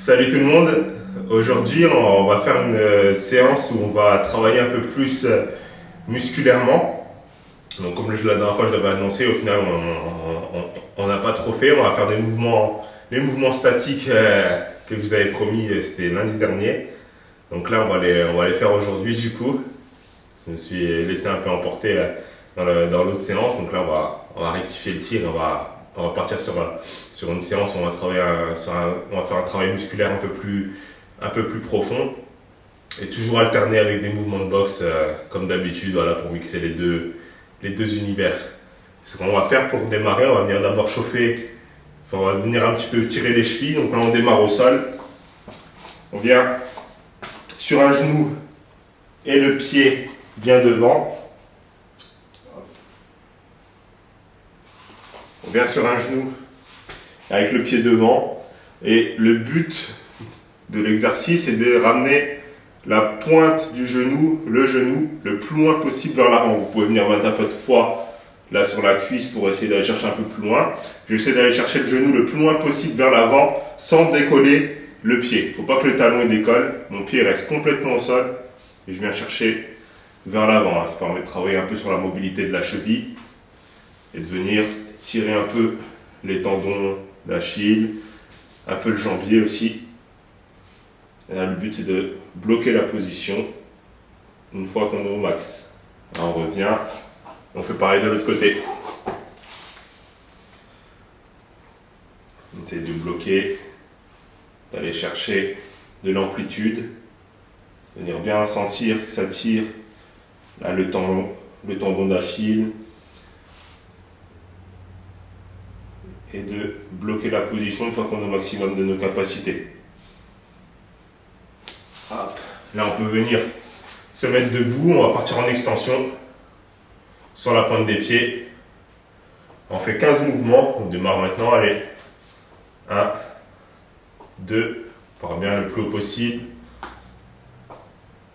Salut tout le monde. Aujourd'hui, on va faire une séance où on va travailler un peu plus musculairement. Donc, comme la dernière fois je l'avais annoncé, au final, on n'a pas trop fait. On va faire les mouvements statiques que vous avez promis, c'était lundi dernier. Donc là, on va les faire aujourd'hui du coup. Je me suis laissé un peu emporter dans l'autre séance. Donc là, on va rectifier le tir. On va partir sur une séance où on va on va faire un travail musculaire un peu plus profond. Et toujours alterner avec des mouvements de boxe comme d'habitude, voilà, pour mixer les deux univers. Ce qu'on va faire pour démarrer, on va venir d'abord chauffer, enfin, on va venir un petit peu tirer les chevilles. Donc là, on démarre au sol. On vient sur un genou et le pied bien devant. On vient sur un genou avec le pied devant. Et le but de l'exercice est de ramener la pointe du genou, le plus loin possible vers l'avant. Vous pouvez venir mettre un peu de poids là sur la cuisse pour essayer d'aller chercher un peu plus loin. J'essaie d'aller chercher le genou le plus loin possible vers l'avant sans décoller le pied. Il ne faut pas que le talon décolle. Mon pied reste complètement au sol et je viens chercher vers l'avant. Ça permet de travailler un peu sur la mobilité de la cheville et de venir tirer un peu les tendons d'Achille, un peu le jambier aussi. Et là, le but c'est de bloquer la position une fois qu'on est au max. Là, on revient, on fait pareil de l'autre côté. On essaie de bloquer, d'aller chercher de l'amplitude, venir bien sentir que ça tire là, le tendon d'Achille, et de bloquer la position une fois qu'on est au maximum de nos capacités. Hop. Là, on peut venir se mettre debout, on va partir en extension sur la pointe des pieds. On fait 15 mouvements, on démarre maintenant, allez. 1, 2, on part bien le plus haut possible.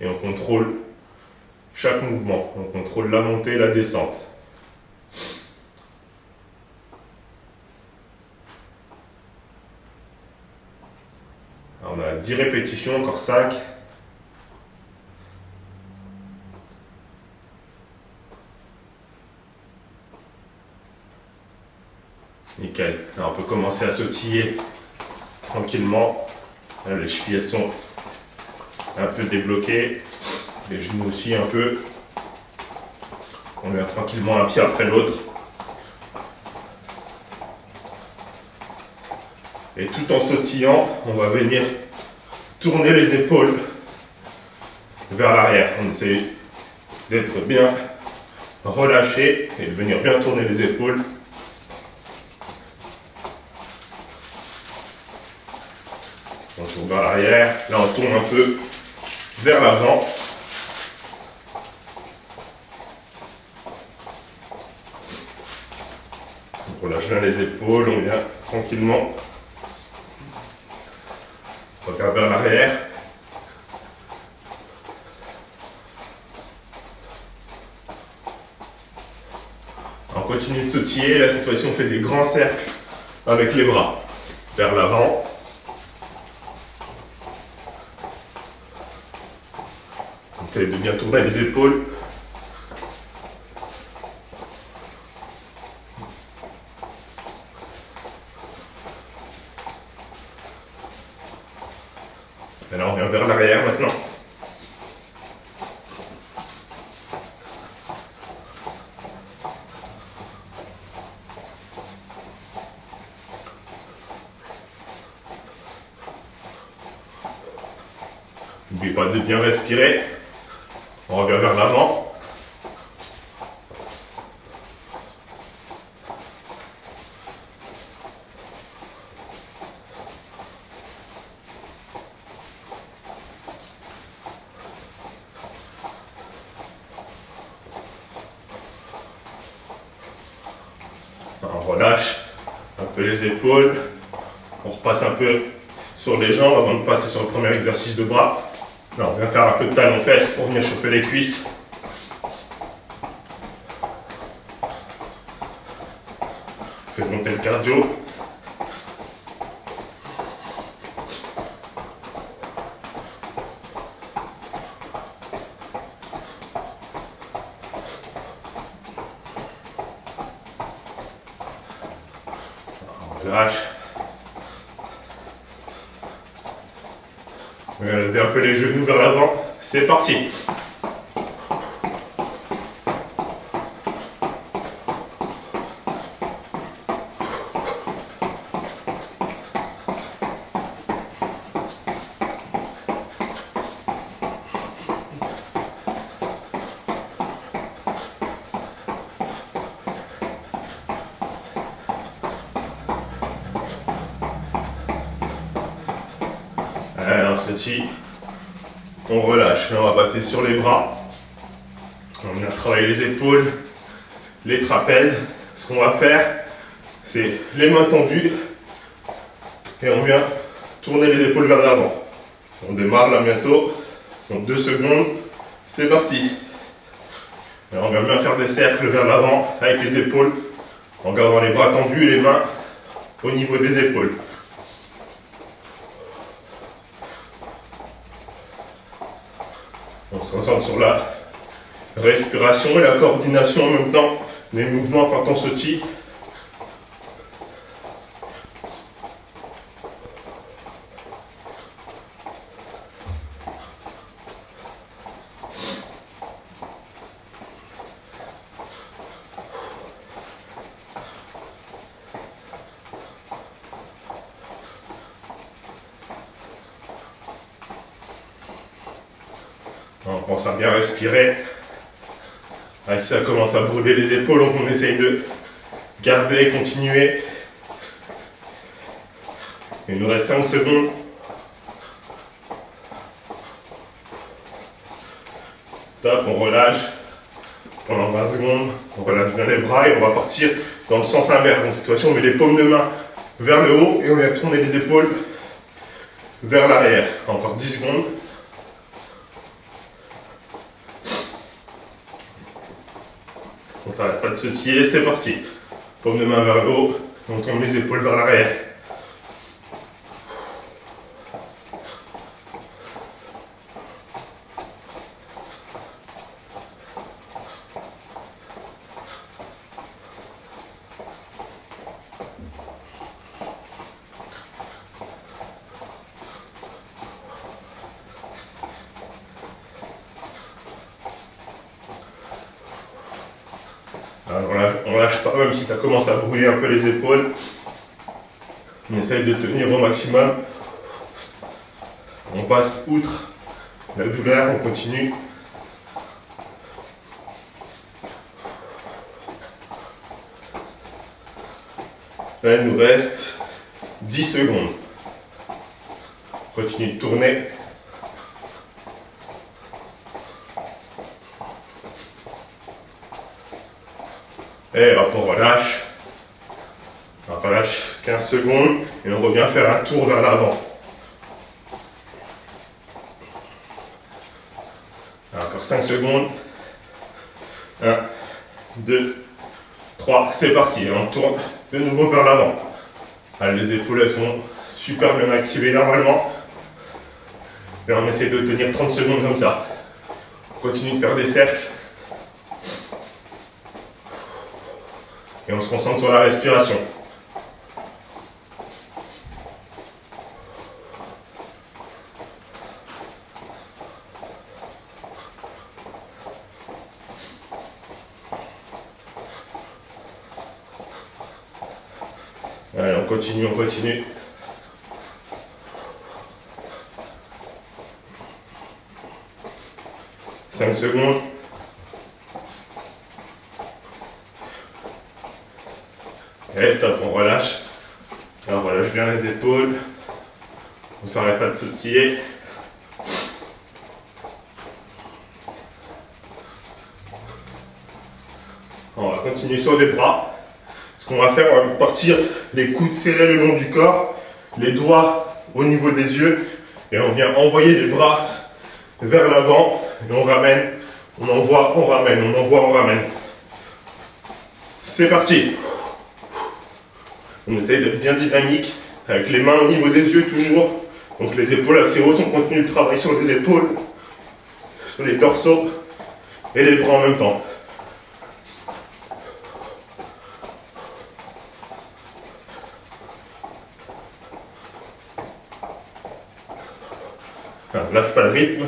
Et on contrôle chaque mouvement, on contrôle la montée et la descente. On a 10 répétitions, encore 5. Nickel. Là, on peut commencer à sautiller tranquillement. Là, les chevilles sont un peu débloquées. Les genoux aussi un peu. On met tranquillement un pied après l'autre. Et tout en sautillant, on va venir tourner les épaules vers l'arrière. On essaie d'être bien relâché et de venir bien tourner les épaules. On tourne vers l'arrière. Là, on tourne un peu vers l'avant. On relâche bien les épaules. On vient tranquillement. On revient vers l'arrière. On continue de sautiller. Là, cette fois-ci, on fait des grands cercles avec les bras vers l'avant. On essaie de bien tourner les épaules. Et là, on vient vers l'arrière maintenant. N'oubliez pas de bien respirer. On revient vers l'avant. On relâche un peu les épaules. On repasse un peu sur les jambes avant de passer sur le premier exercice de bras. Là, on vient faire un peu de talon-fesse pour venir chauffer les cuisses. On fait monter le cardio. Relâche. Levez un peu les genoux vers l'avant. C'est parti. Alors ceci, on relâche. Là, on va passer sur les bras. On vient travailler les épaules, les trapèzes. Ce qu'on va faire, c'est les mains tendues et on vient tourner les épaules vers l'avant. On démarre là bientôt. Donc 2 secondes, c'est parti. Et on vient bien faire des cercles vers l'avant avec les épaules en gardant les bras tendus et les mains au niveau des épaules. On se concentre sur la respiration et la coordination en même temps des mouvements quand on sautille. On pense à bien respirer. Si ça commence à brûler les épaules, donc on essaye de garder, continuer. Il nous reste 5 secondes. Top, on relâche. Pendant 20 secondes, on relâche bien les bras et on va partir dans le sens inverse. Donc cette fois-ci, on met les paumes de main vers le haut et on vient tourner les épaules vers l'arrière. Encore 10 secondes. On s'arrête pas de sautiller, c'est parti. Paume de main vers le haut, on tourne les épaules vers l'arrière. Alors on lâche pas, même si ça commence à brûler un peu les épaules. On essaye de tenir au maximum. On passe outre la douleur, on continue. Là, il nous reste 10 secondes. On continue de tourner. Et hop, on relâche. On relâche 15 secondes et on revient faire un tour vers l'avant. Encore 5 secondes. 1, 2, 3, c'est parti. Et on tourne de nouveau vers l'avant. Les épaules elles sont super bien activées normalement. Et on essaie de tenir 30 secondes comme ça. On continue de faire des cercles. Et on se concentre sur la respiration. Allez, on continue, on continue. Cinq secondes. Et top, on relâche. Alors on relâche bien les épaules. On ne s'arrête pas de sautiller. On va continuer sur les bras. Ce qu'on va faire, on va partir les coudes serrés le long du corps, les doigts au niveau des yeux, et on vient envoyer les bras vers l'avant, et on ramène, on envoie, on ramène, on envoie, on ramène. C'est parti. On essaye d'être bien dynamique, avec les mains au niveau des yeux toujours. Donc les épaules assez hautes, on continue le travail sur les épaules, sur les torsos et les bras en même temps. Enfin, lâche pas le rythme.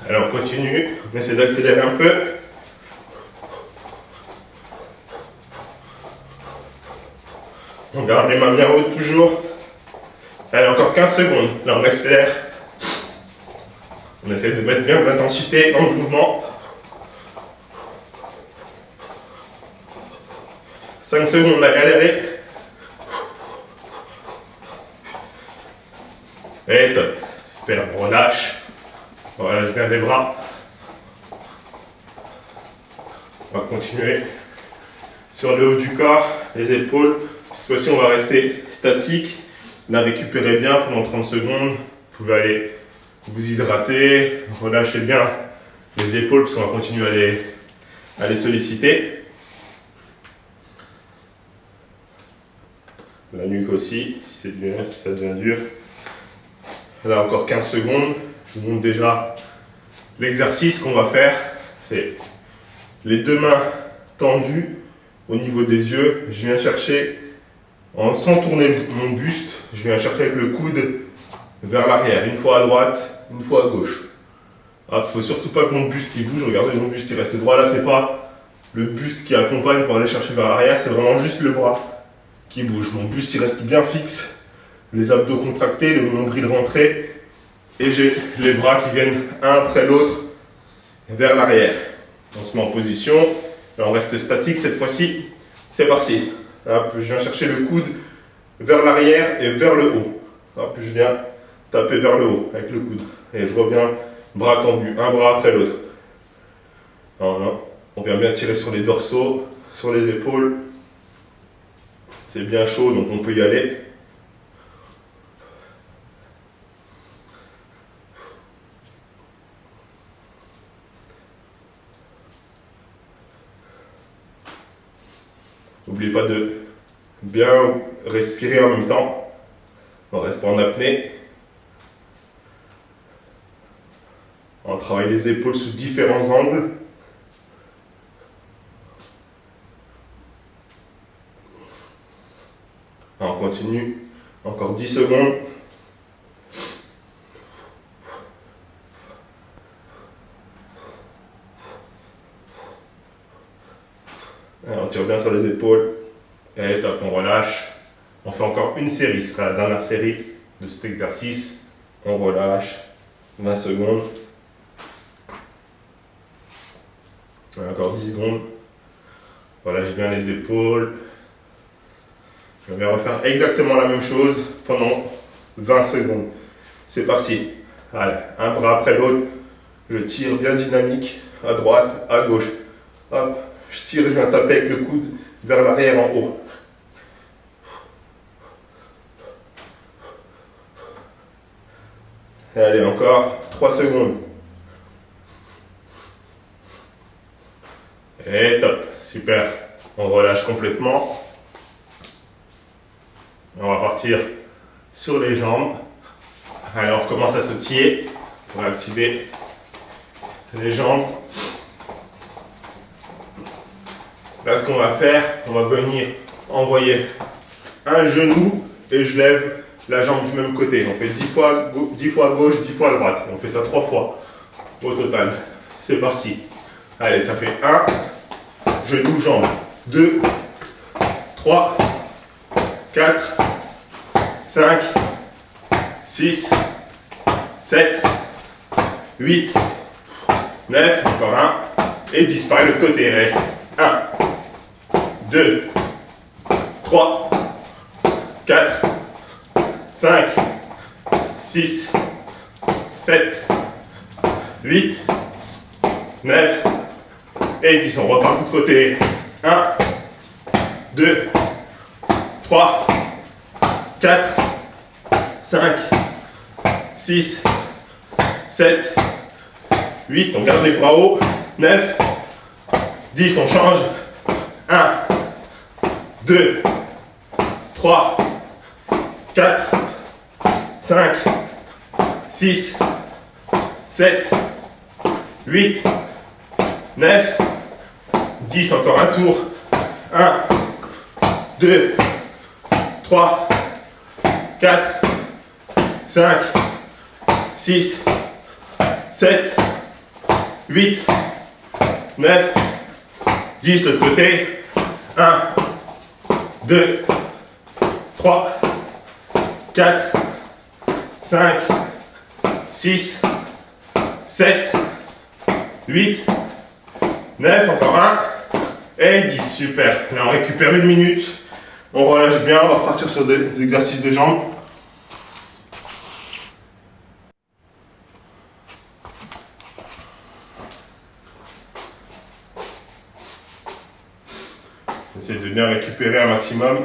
Alors on continue, on essaie d'accélérer un peu. On garde les mains bien hautes toujours. Allez, encore 15 secondes. Là on accélère. On essaie de mettre bien de l'intensité dans le mouvement. 5 secondes, allez, allez. Et top. Super, on relâche. On relâche bien les bras. On va continuer sur le haut du corps, les épaules. Cette fois-ci, on va rester statique. La récupérez bien pendant 30 secondes. Vous pouvez aller vous hydrater, relâchez bien les épaules parce qu'on va continuer à les solliciter. La nuque aussi, si ça devient dur. Là, encore 15 secondes. Je vous montre déjà l'exercice qu'on va faire. C'est les deux mains tendues au niveau des yeux. Je viens chercher, sans tourner mon buste, je viens chercher avec le coude vers l'arrière. Une fois à droite, une fois à gauche. Il ne faut surtout pas que mon buste il bouge. Regardez, mon buste il reste droit. Là, c'est pas le buste qui accompagne pour aller chercher vers l'arrière. C'est vraiment juste le bras qui bouge. Mon buste il reste bien fixe. Les abdos contractés, le nombril rentré. Et j'ai les bras qui viennent un après l'autre vers l'arrière. On se met en position. Et on reste statique cette fois-ci. C'est parti. Hop, je viens chercher le coude vers l'arrière et vers le haut. Hop, je viens taper vers le haut avec le coude. Et je reviens bras tendus, un bras après l'autre. On vient bien tirer sur les dorsaux, sur les épaules. C'est bien chaud, donc on peut y aller. N'oubliez pas de bien respirer en même temps. On reste pas en apnée. On travaille les épaules sous différents angles. On continue. Encore 10 secondes. On tire bien sur les épaules. Et top, on relâche. On fait encore une série. Ce sera la dernière série de cet exercice. On relâche. 20 secondes. Encore 10 secondes. Relâche bien les épaules. Je vais refaire exactement la même chose pendant 20 secondes. C'est parti. Allez, un bras après l'autre. Je tire bien dynamique. À droite, à gauche. Hop. Je tire, je viens taper avec le coude vers l'arrière en haut. Et allez, encore 3 secondes. Et top, super. On relâche complètement. On va partir sur les jambes. Allez, on recommence à sautiller pour activer les jambes. Là, ce qu'on va faire, on va venir envoyer un genou et je lève la jambe du même côté. On fait 10 fois à gauche, 10 fois à droite. On fait ça 3 fois au total. C'est parti. Allez, ça fait 1, genou, jambe. 2, 3, 4, 5, 6, 7, 8, 9, encore 1, et 10. Pareil de l'autre côté. Allez. 1, 2, 3, 4, 5, 6, 7, 8, 9, Et 10, on repart de l'autre côté. 1, 2, 3, 4, 5, 6, 7, 8, on garde les bras hauts. 9, 10, on change. 1, 2, 3, 4, 5, 6, 7, 8, 9, 10, encore un tour. 1, 2, 3, 4, 5, 6, 7, 8, 9, 10, l'autre côté. 1, 2, 3, 4, 5, 6, 7, 8, 9, encore un, et 10, super. Là on récupère une minute, on relâche bien, on va repartir sur des exercices de jambes. Essayez de bien récupérer un maximum.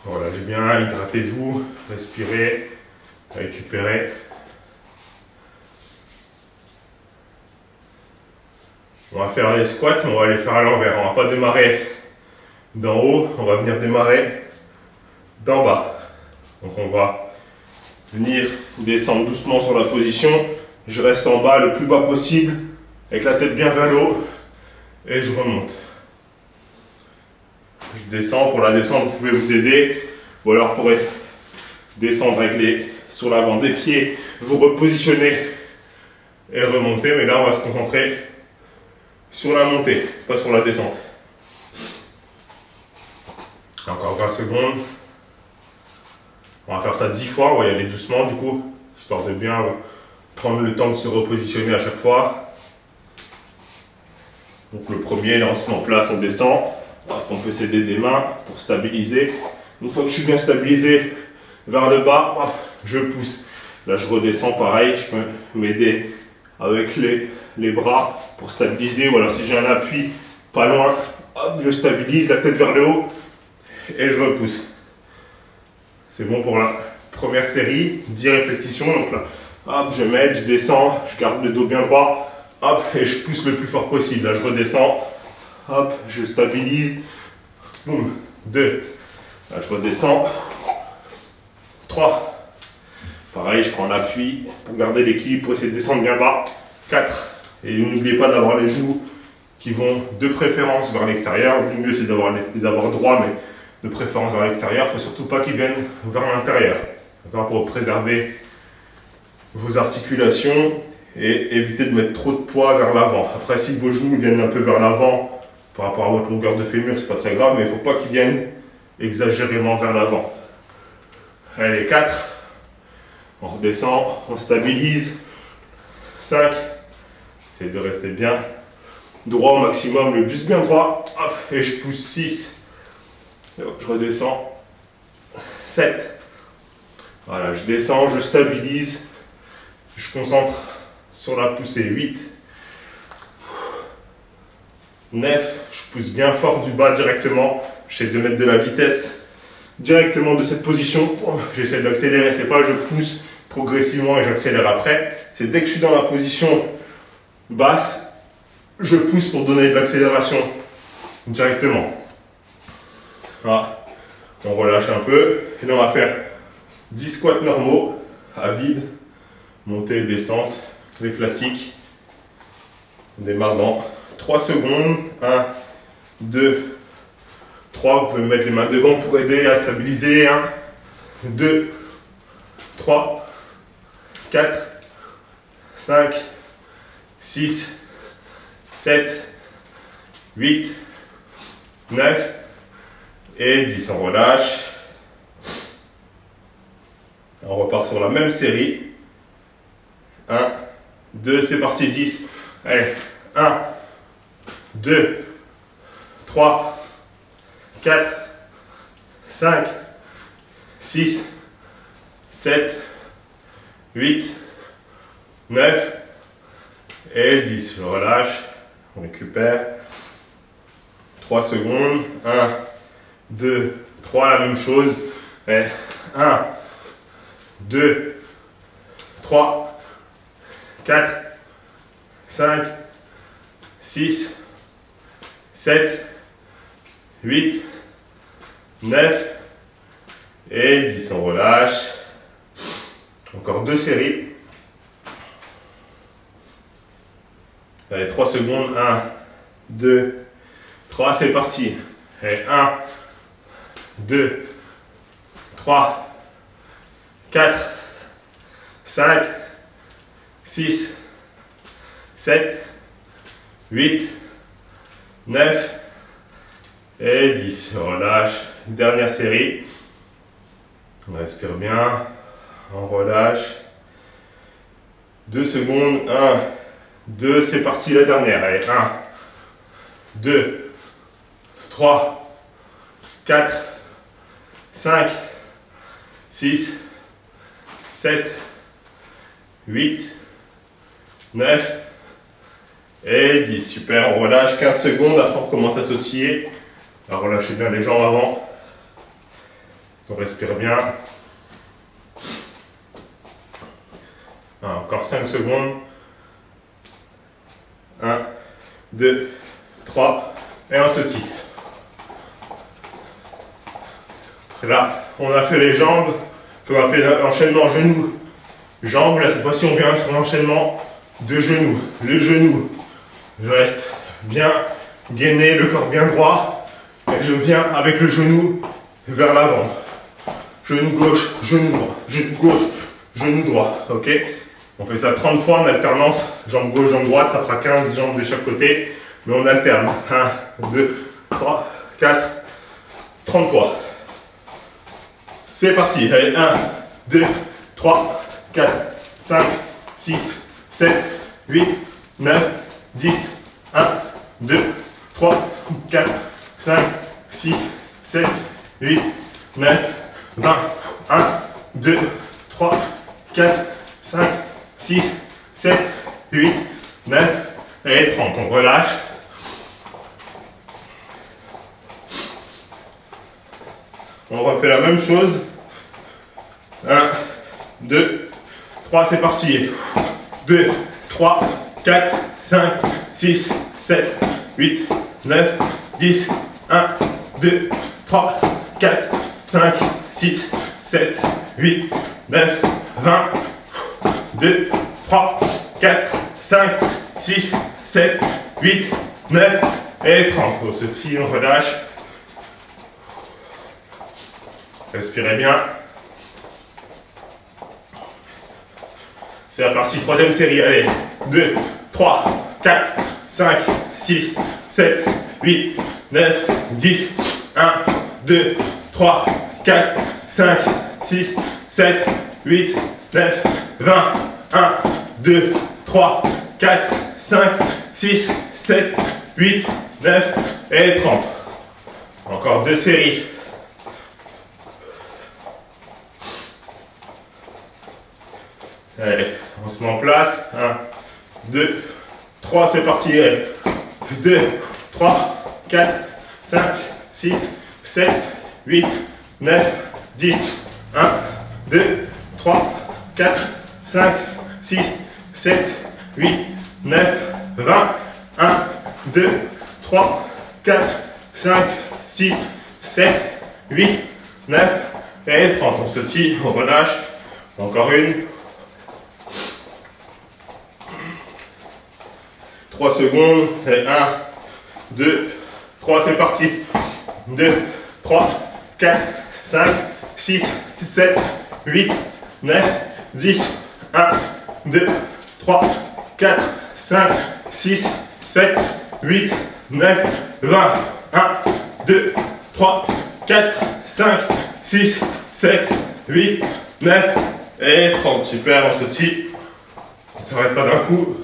Relâchez bien, hydratez-vous, respirez, récupérez. On va faire les squats, mais on va les faire à l'envers. On ne va pas démarrer d'en haut, on va venir démarrer d'en bas. Donc on va venir descendre doucement sur la position. Je reste en bas le plus bas possible, avec la tête bien vers le haut, et je remonte. Je descends, pour la descente vous pouvez vous aider, ou alors vous pourrez descendre avec sur l'avant des pieds, vous repositionner et remonter, mais là on va se concentrer sur la montée, pas sur la descente. Encore 20 secondes. On va faire ça 10 fois, on va y aller doucement du coup, histoire de bien prendre le temps de se repositionner à chaque fois. Donc le premier, là on se met en place, on descend. On peut s'aider des mains pour stabiliser. Une fois que je suis bien stabilisé vers le bas, je pousse. Là je redescends pareil, je peux m'aider avec les bras pour stabiliser. Ou alors si j'ai un appui pas loin, hop, je stabilise la tête vers le haut et je repousse. C'est bon pour la première série, 10 répétitions. Donc là, hop, je m'aide, je descends, je garde le dos bien droit, hop, et je pousse le plus fort possible. Là je redescends, hop, je stabilise, boum, 2, là je redescends, 3, pareil, je prends l'appui pour garder l'équilibre, pour essayer de descendre bien bas, 4, et n'oubliez pas d'avoir les genoux qui vont de préférence vers l'extérieur. Le mieux c'est d'avoir les avoir droits, mais de préférence vers l'extérieur. Il ne faut surtout pas qu'ils viennent vers l'intérieur, pour préserver vos articulations et éviter de mettre trop de poids vers l'avant. Après, si vos genoux viennent un peu vers l'avant par rapport à votre longueur de fémur, c'est pas très grave, mais il ne faut pas qu'ils viennent exagérément vers l'avant. Allez, 4, on redescend, on stabilise, 5, essayez de rester bien droit au maximum, le buste bien droit, hop, et je pousse, 6, je redescends, 7, voilà, je descends, je stabilise, je concentre sur la poussée, 8, 9, je pousse bien fort du bas directement, j'essaie de mettre de la vitesse directement de cette position, j'essaie d'accélérer, c'est pas je pousse progressivement et j'accélère après, c'est dès que je suis dans la position basse, je pousse pour donner de l'accélération directement. Voilà. On relâche un peu, et là on va faire 10 squats normaux, à vide, montée, descente, les classiques. On démarre dans 3 secondes, 1, 2, 3, vous pouvez mettre les mains devant pour aider à stabiliser, 1, 2, 3, 4, 5, 6, 7, 8, 9 et 10. On relâche. On repart sur la même série. 1, 2, c'est parti, 10. Allez, 1, 2, 3, 4, 5, 6, 7, 8, 9 et 10. Je relâche, on récupère. 3 secondes. 1, 2, 3, la même chose. Et 1, 2, 3, 4, 5, 6, 7, 8, 9 et 10. On relâche. Encore 2 séries. Allez, 3 secondes. 1, 2, 3. C'est parti. Et 1, 2, 3, 4, 5, 6, 7, 8, 9 et 10. On relâche. Dernière série. On respire bien. On relâche. 2 secondes. 1, 2. C'est parti, la dernière. Allez, 1, 2, 3, 4, 5, 6, 7, 8, 9 et 10. Super, on relâche 15 secondes. Après, on recommence à sautiller. Alors, relâchez bien les jambes avant. On respire bien. Encore 5 secondes. 1, 2, 3. Et on sautille. Là, on a fait les jambes. On a fait l'enchaînement genoux-jambes. Là, cette fois-ci, on vient sur l'enchaînement de genoux. Le genou, je reste bien gainé, le corps bien droit. Et je viens avec le genou vers l'avant. Genou gauche, genou droit. Genou gauche, genou droit. Ok? On fait ça 30 fois en alternance. Jambe gauche, jambe droite. Ça fera 15 jambes de chaque côté. Mais on alterne. 1, 2, 3, 4, 30 fois. C'est parti. Allez, 1, 2, 3, 4, 5, 6, 7, 8, 9, 10. 1, 2, 3, 4, 5, 6, 7, 8, 9, 20. 1, 2, 3, 4, 5, 6, 7, 8, 9 et 30. On relâche. On refait la même chose. 1, 2, 3, c'est parti. 2, 3, 4, 5, 6, 7, 8, 9, 10. 1, 2, 3, 4, 5, 6, 7, 8, 9, 20. 2, 3, 4, 5, 6, 7, 8, 9 et 30. On se tire, on relâche. Respirez bien. C'est la partie, troisième série. Allez, 2, 3, 4, 5, 6, 7, 8, 9, 10. 1, 2, 3, 4, 5, 6, 7, 8, 9, 20. 1, 2, 3, 4, 5, 6, 7, 8, 9 et 30. Encore 2 séries. Allez, on se met en place. 1, 2, 3, c'est parti. Allez. 2, 3, 4, 5, 6, 7, 8, 9, 10. 1, 2, 3, 4, 5, 6, 7, 8, 9, 20. 1, 2, 3, 4, 5, 6, 7, 8, 9 et 30. On se tire, on relâche. Encore une. 3 secondes. Et 1, 2, 3, c'est parti. 2, 3, 4, 5, 6, 7, 8, 9, 10. 1, 2, 3, 4, 5, 6, 7, 8, 9, 20. 1, 2, 3, 4, 5, 6, 7, 8, 9 et 30. Super, on se tire. On ne s'arrête pas d'un coup.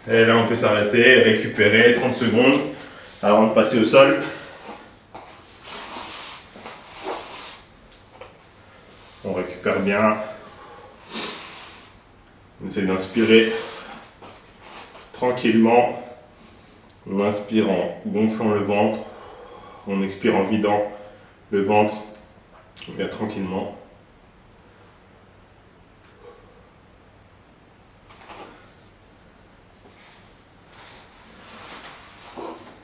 Et là, on peut s'arrêter, récupérer 30 secondes avant de passer au sol. On récupère bien. On essaie d'inspirer tranquillement. On inspire en gonflant le ventre. On expire en vidant le ventre bien tranquillement.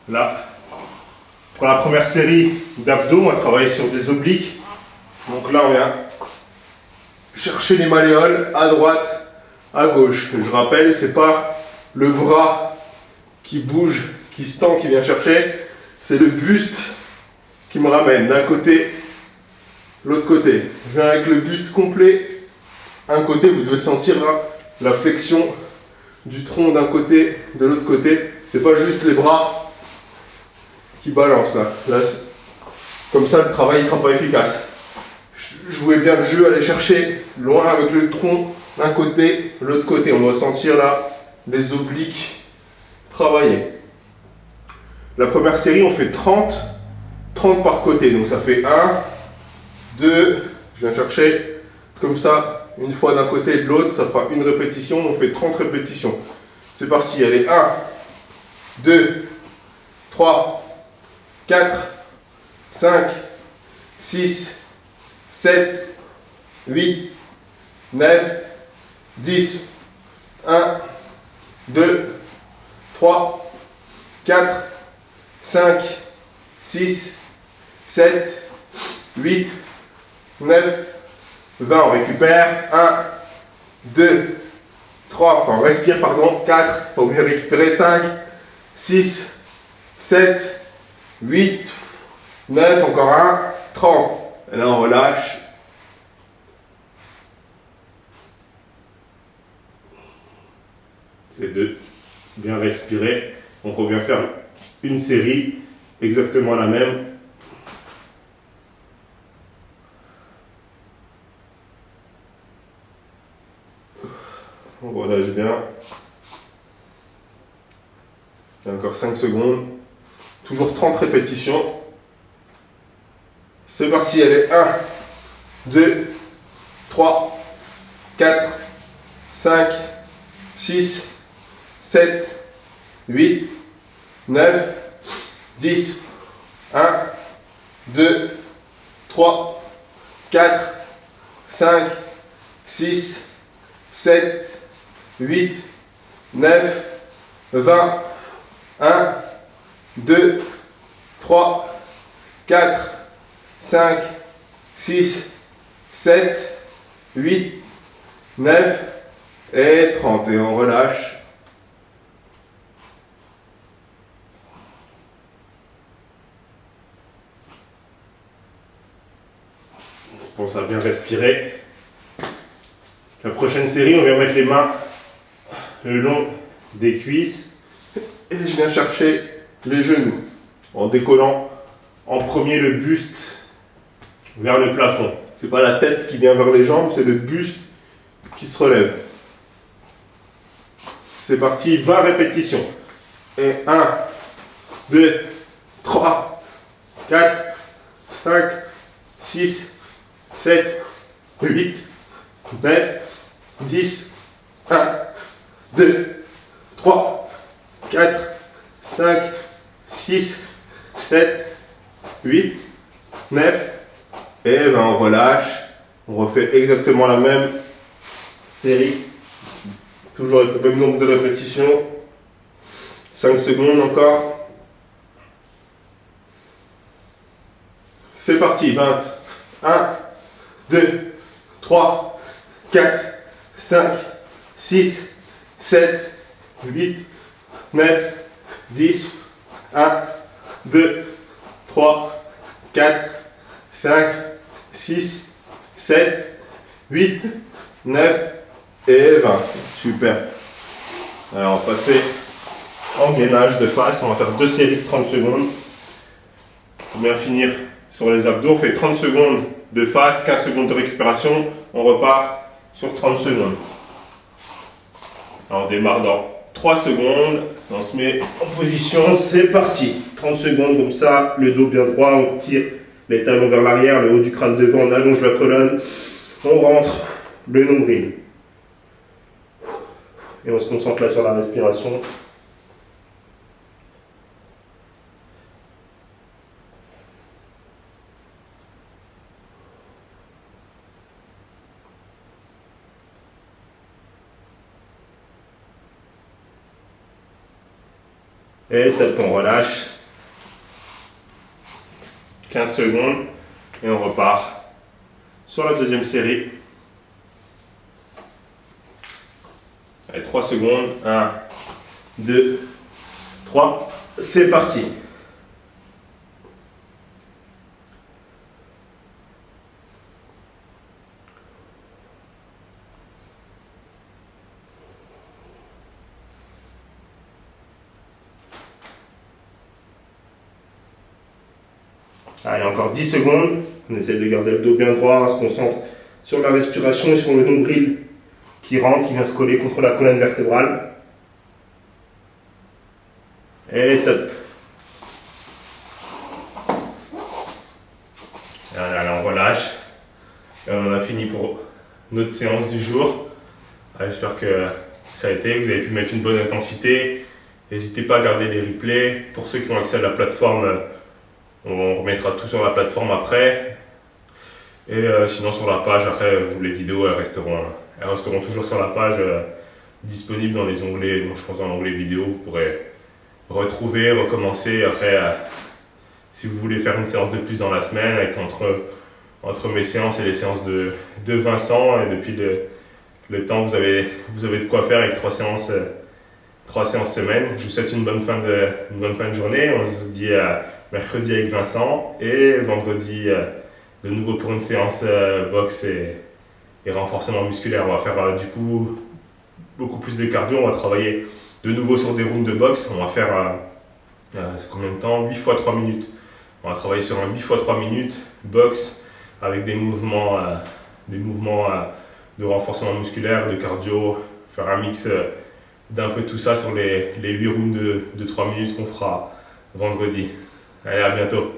Là, pour la première série d'abdos, on va travailler sur des obliques. Donc là, on vient chercher les malléoles à droite, à gauche. Je rappelle, c'est pas le bras qui bouge, qui se tend, qui vient chercher. C'est le buste qui me ramène d'un côté, l'autre côté. Je viens avec le buste complet. Un côté, vous devez sentir là, la flexion du tronc d'un côté, de l'autre côté. C'est pas juste les bras qui balance là. Comme ça, le travail ne sera pas efficace. Jouez bien le jeu, allez chercher loin avec le tronc d'un côté, l'autre côté. On doit sentir là les obliques travailler. La première série, on fait 30 par côté. Donc ça fait 1, 2, je viens chercher comme ça, une fois d'un côté et de l'autre, ça fera une répétition. On fait 30 répétitions. C'est parti, allez, 1, 2, 3, 4, 5, 6, 7, 8, 9, 10, 1, 2, 3, 4, 5, 6, 7, 8, 9, 20. On récupère. 1, 2, 3, enfin on respire, pardon. 4, pas oublier de récupérer. 5, 6, 7, 8, 9, encore 1, 30. Et là on relâche. C'est de bien respirer. On revient faire une série, exactement la même. On relâche bien. Il y a encore 5 secondes. Toujours 30 répétitions. C'est parti, allez. 1, 2, 3, 4, 5, 6, 7, 8, 9, 10. 1, 2, 3, 4, 5, 6, 7, 8, 9, 20. 1, 2, 3, 4, 5, 6, 7, 8, 9 et 30. Et on relâche. On pense à bien respirer. La prochaine série, on vient mettre les mains le long des cuisses. Et je viens chercher les genoux en décollant en premier le buste vers le plafond. C'est pas la tête qui vient vers les jambes, c'est le buste qui se relève. C'est parti, 20 répétitions. Et 1, 2, 3, 4, 5, 6, 7, 8, 9, 10, 1, 2, 3, 4, 5, 6, 7, 8, 9 et ben on relâche. On refait exactement la même série. Toujours avec le même nombre de répétitions. 5 secondes encore. C'est parti. 20. 1, 2, 3, 4, 5, 6, 7, 8, 9, 10, 1, 2, 3, 4, 5, 6, 7, 8, 9 et 20. Super. Alors on va passer en gainage de face. On va faire 2 séries de 30 secondes. Pour bien finir sur les abdos, on fait 30 secondes de face, 15 secondes de récupération. On repart sur 30 secondes. Alors on démarre dans 3 secondes. On se met en position. C'est parti. 30 secondes comme ça, le dos bien droit. On tire les talons vers l'arrière, le haut du crâne devant. On allonge la colonne. On rentre le nombril. Et on se concentre là sur la respiration. Et top, on relâche. 15 secondes et on repart sur la deuxième série. Allez, 3 secondes. 1, 2, 3. C'est parti. Allez, encore 10 secondes. On essaie de garder le dos bien droit. On se concentre sur la respiration et sur le nombril qui rentre, qui vient se coller contre la colonne vertébrale. Et top. Allez, on relâche. Et on en a fini pour notre séance du jour. J'espère que ça a été, vous avez pu mettre une bonne intensité. N'hésitez pas à garder les replays. Pour ceux qui ont accès à la plateforme, on remettra tout sur la plateforme après. Et sinon sur la page, après, les vidéos elles resteront toujours sur la page, disponibles dans les onglets, donc je pense dans l'onglet vidéo, vous pourrez retrouver, recommencer. Après, si vous voulez faire une séance de plus dans la semaine, entre mes séances et les séances de Vincent, et depuis le temps, vous avez de quoi faire avec 3 séances semaine. Je vous souhaite une bonne fin de journée. On se dit mercredi avec Vincent et vendredi de nouveau pour une séance boxe et renforcement musculaire. On va faire du coup beaucoup plus de cardio. On va travailler de nouveau sur des rounds de boxe. On va faire c'est combien de temps? 8 fois 3 minutes. On va travailler sur un 8 fois 3 minutes boxe avec des mouvements de renforcement musculaire, de cardio, faire un mix d'un peu tout ça sur les 8 rounds de 3 minutes qu'on fera vendredi. Allez, à bientôt.